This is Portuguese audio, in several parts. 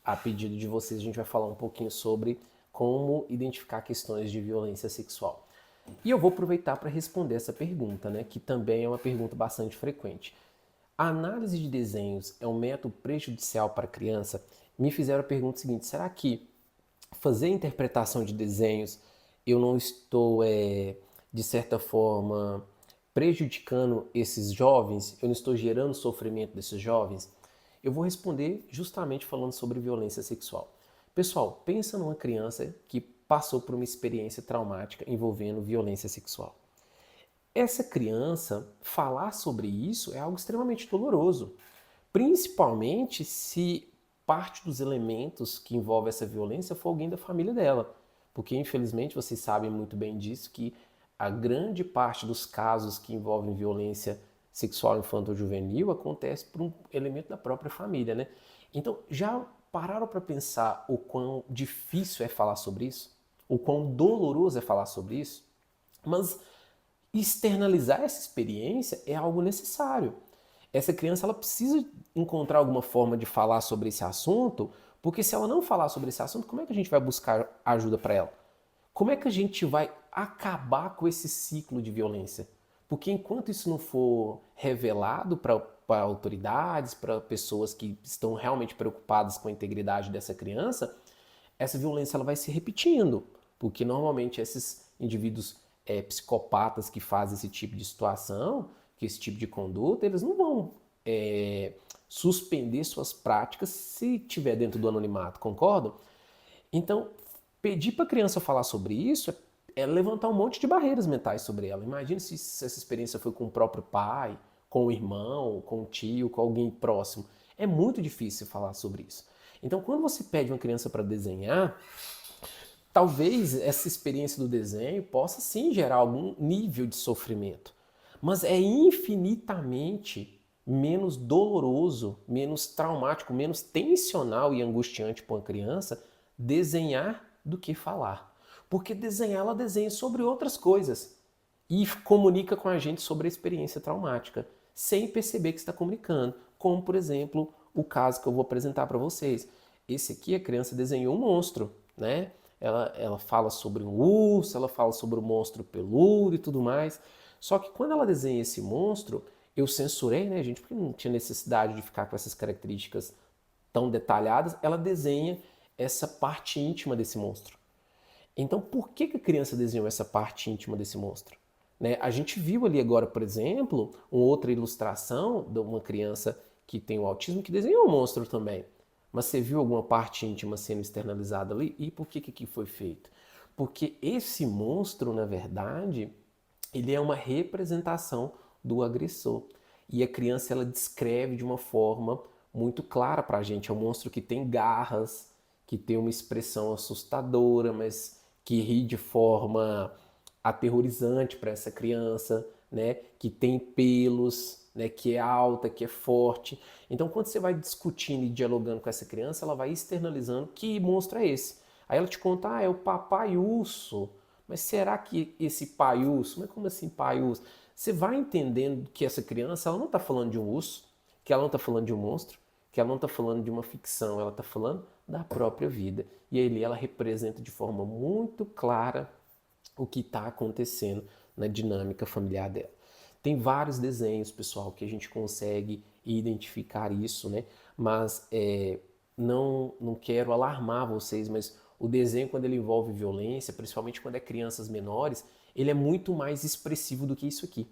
a pedido de vocês, a gente vai falar um pouquinho sobre como identificar questões de violência sexual. E eu vou aproveitar para responder essa pergunta, né, que também é uma pergunta bastante frequente. A análise de desenhos é um método prejudicial para a criança? Me fizeram a pergunta seguinte: será que fazer interpretação de desenhos eu não estou, de certa forma, prejudicando esses jovens? Eu não estou gerando sofrimento desses jovens? Eu vou responder justamente falando sobre violência sexual. Pessoal, pensa numa criança que passou por uma experiência traumática envolvendo violência sexual. Essa criança falar sobre isso é algo extremamente doloroso, principalmente se parte dos elementos que envolve essa violência for alguém da família dela. Porque, infelizmente, vocês sabem muito bem disso, que a grande parte dos casos que envolvem violência sexual infanto-juvenil acontece por um elemento da própria família, né? Então, já pararam para pensar o quão difícil é falar sobre isso? O quão doloroso é falar sobre isso? Mas externalizar essa experiência é algo necessário. Essa criança ela precisa encontrar alguma forma de falar sobre esse assunto, porque se ela não falar sobre esse assunto, como é que a gente vai buscar ajuda para ela? Como é que a gente vai acabar com esse ciclo de violência? Porque enquanto isso não for revelado para autoridades, para pessoas que estão realmente preocupadas com a integridade dessa criança, essa violência ela vai se repetindo, porque normalmente esses indivíduos psicopatas que fazem esse tipo de situação, que esse tipo de conduta, eles não vão suspender suas práticas se tiver dentro do anonimato, concordam? Então, pedir para a criança falar sobre isso é levantar um monte de barreiras mentais sobre ela. Imagine se essa experiência foi com o próprio pai, com o irmão, com o tio, com alguém próximo. É muito difícil falar sobre isso. Então, quando você pede uma criança para desenhar, talvez essa experiência do desenho possa sim gerar algum nível de sofrimento, mas é infinitamente menos doloroso, menos traumático, menos tensional e angustiante para uma criança desenhar do que falar. Porque desenhar, ela desenha sobre outras coisas e comunica com a gente sobre a experiência traumática, sem perceber que está comunicando. Como, por exemplo, o caso que eu vou apresentar para vocês. Esse aqui, a criança desenhou um monstro, né? Ela fala sobre um urso, ela fala sobre o monstro peludo e tudo mais. Só que quando ela desenha esse monstro, eu censurei, né, gente, porque não tinha necessidade de ficar com essas características tão detalhadas. Ela desenha essa parte íntima desse monstro. Então, por que a criança desenhou essa parte íntima desse monstro? Né? A gente viu ali agora, por exemplo, uma outra ilustração de uma criança que tem o autismo que desenhou um monstro também. Mas você viu alguma parte íntima sendo externalizada ali? E por que foi feito? Porque esse monstro, na verdade, ele é uma representação do agressor. E a criança ela descreve de uma forma muito clara para a gente. É um monstro que tem garras, que tem uma expressão assustadora, mas que ri de forma aterrorizante para essa criança, né? Que tem pelos, né? Que é alta, que é forte. Então, quando você vai discutindo e dialogando com essa criança, ela vai externalizando que monstro é esse. Aí ela te conta, ah, é o papai urso. Mas será que esse pai urso? Mas como assim pai urso? Você vai entendendo que essa criança ela não está falando de um urso, que ela não está falando de um monstro, que ela não está falando de uma ficção, ela está falando da própria vida. E ali ela representa de forma muito clara o que está acontecendo na dinâmica familiar dela. Tem vários desenhos, pessoal, que a gente consegue identificar isso, né? Mas não quero alarmar vocês, mas o desenho, quando ele envolve violência, principalmente quando é crianças menores, ele é muito mais expressivo do que isso aqui.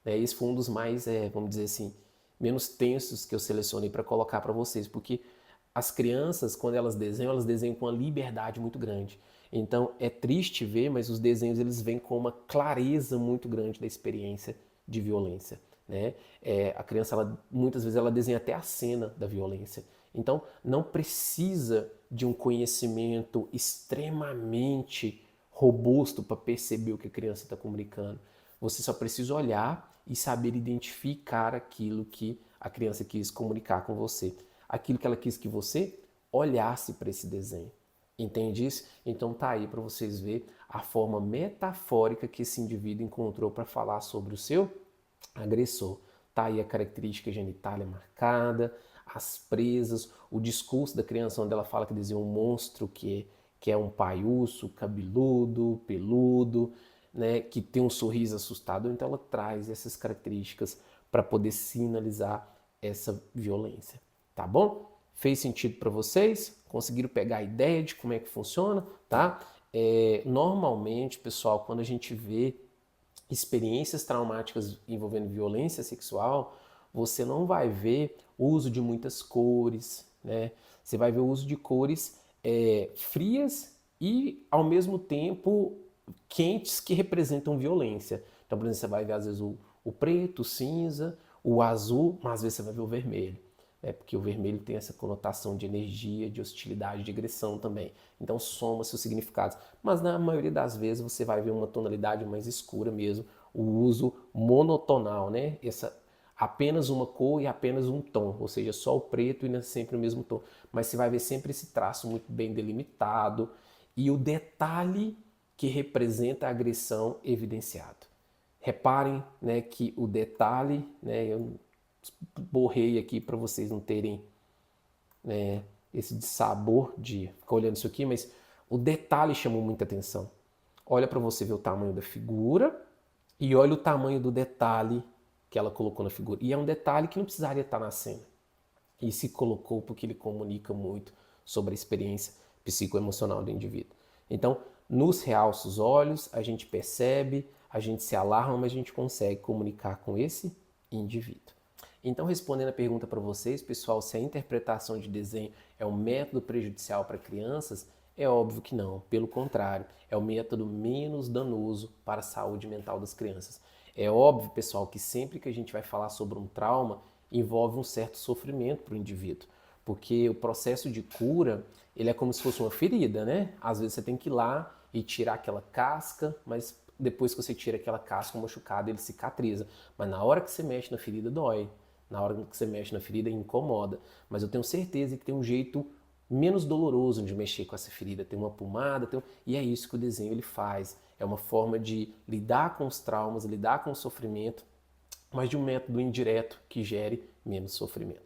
Né? Esse foi um dos mais, vamos dizer assim, menos tensos que eu selecionei para colocar para vocês, porque as crianças, quando elas desenham com uma liberdade muito grande. Então é triste ver, mas os desenhos eles vêm com uma clareza muito grande da experiência de violência. Né? A criança, muitas vezes, ela desenha até a cena da violência. Então não precisa de um conhecimento extremamente robusto para perceber o que a criança está comunicando. Você só precisa olhar e saber identificar aquilo que a criança quis comunicar com você. Aquilo que ela quis que você olhasse para esse desenho. Entende isso? Então tá aí para vocês verem a forma metafórica que esse indivíduo encontrou para falar sobre o seu agressor. Tá aí a característica genitália marcada, as presas, o discurso da criança onde ela fala que desenha um monstro que é um pai-urso, cabeludo, peludo, né, que tem um sorriso assustador, então ela traz essas características para poder sinalizar essa violência, tá bom? Fez sentido para vocês? Conseguiram pegar a ideia de como é que funciona, tá? Normalmente, pessoal, quando a gente vê experiências traumáticas envolvendo violência sexual, você não vai ver o uso de muitas cores, né? Você vai ver o uso de cores frias e, ao mesmo tempo, quentes que representam violência. Então, por exemplo, você vai ver às vezes o preto, o cinza, o azul, mas às vezes você vai ver o vermelho. Porque o vermelho tem essa conotação de energia, de hostilidade, de agressão também. Então soma-se os significados. Mas na maioria das vezes você vai ver uma tonalidade mais escura mesmo, o uso monotonal, né? Apenas uma cor e apenas um tom, ou seja, só o preto e não é sempre o mesmo tom. Mas você vai ver sempre esse traço muito bem delimitado e o detalhe que representa a agressão evidenciado. Reparem, né, que o detalhe, né, eu borrei aqui para vocês não terem, né, esse dissabor de ficar olhando isso aqui, mas o detalhe chamou muita atenção. Olha para você ver o tamanho da figura e olha o tamanho do detalhe que ela colocou na figura. E é um detalhe que não precisaria estar na cena. E se colocou porque ele comunica muito sobre a experiência psicoemocional do indivíduo. Então, nos realça os olhos, a gente percebe, a gente se alarma, mas a gente consegue comunicar com esse indivíduo. Então, respondendo a pergunta para vocês, pessoal, se a interpretação de desenho é um método prejudicial para crianças, é óbvio que não. Pelo contrário, é o método menos danoso para a saúde mental das crianças. É óbvio, pessoal, que sempre que a gente vai falar sobre um trauma, envolve um certo sofrimento para o indivíduo, porque o processo de cura, ele é como se fosse uma ferida, né? Às vezes você tem que ir lá e tirar aquela casca, mas depois que você tira aquela casca, o machucado, ele cicatriza. Mas na hora que você mexe na ferida, dói. Na hora que você mexe na ferida, incomoda. Mas eu tenho certeza que tem um jeito menos doloroso de mexer com essa ferida. Tem uma pomada, e é isso que o desenho ele faz. É uma forma de lidar com os traumas, lidar com o sofrimento, mas de um método indireto que gere menos sofrimento.